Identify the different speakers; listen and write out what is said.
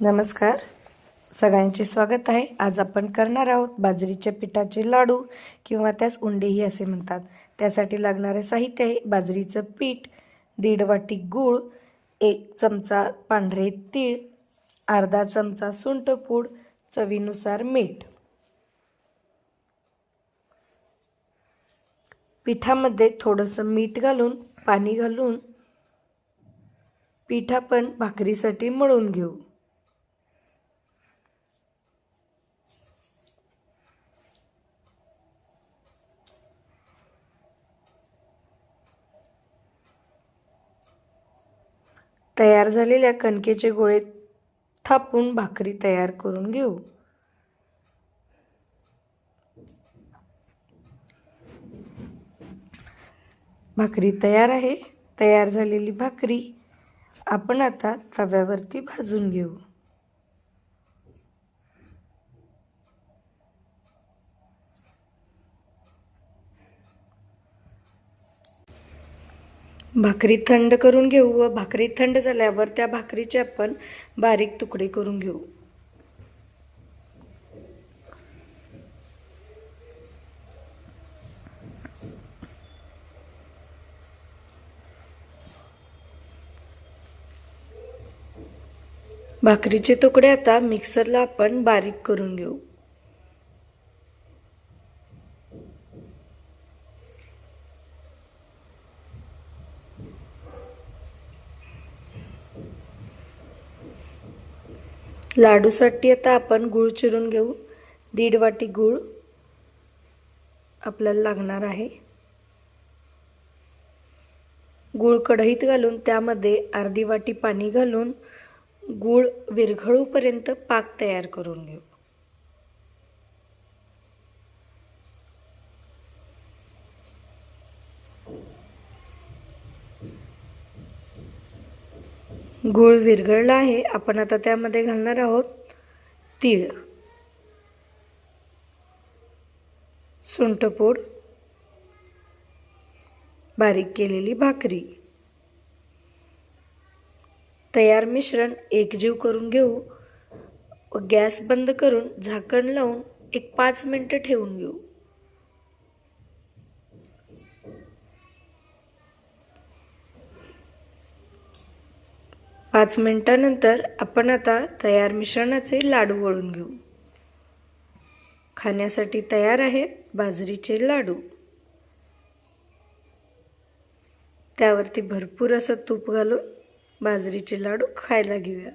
Speaker 1: नमस्कार, सगळ्यांचे स्वागत आहे। आज आपण करणार आहोत बाजरीच्या पिठाचे लाडू किंवा त्यास उंडेही असे म्हणतात। त्यासाठी लागणारे साहित्य आहे बाजरीचं पीठ, 1.5 वाटी गूळ, 1 चमचा पांढरे तीळ, अर्धा चमचा सुंठपूड, चवीनुसार मीठ। पिठामध्ये थोडंसं मीठ घालून पाणी घालून पीठ आपण भाकरीसाठी मळून घेऊ। तयार झालेल्या कणकेचे गोळे थापून भाकरी तयार करून घेऊ। भाकरी तयार आहे। तयार झालेली भाकरी आपण आता तव्यावरती भाजून घेऊ। भाकरी थंड करून घेऊ व भाकरी थंड झाल्यावर त्या भाकरीचे आपण बारीक तुकडे करून घेऊ। भाकरीचे तुकडे आता मिक्सरला आपण बारीक करून घेऊ। लाडूसाठी आता आपण गूळ चिरून घेऊ। 1.5 वाटी गूळ आपल्याला लागणार आहे। गूळ कढईत घालून त्यामध्ये अर्धी वाटी पाणी घालून गूळ विरघळूपर्यंत पाक तयार करून घेऊ। गूळ विरघळला आहे। आपण आता त्यामध्ये घालणार आहोत तीळ, सुंठपूड, बारीक केलेली भाकरी। तयार मिश्रण एकजीव करून घेऊ व गॅस बंद करून झाकण लावून 5 मिनिटे ठेवून घेऊ। पाच मिनिटांनंतर आपण आता तयार मिश्रणाचे लाडू वळून घेऊ। खाण्यासाठी तयार आहेत बाजरीचे लाडू। त्यावरती भरपूर असं तूप घालून बाजरीचे लाडू खायला घेऊया।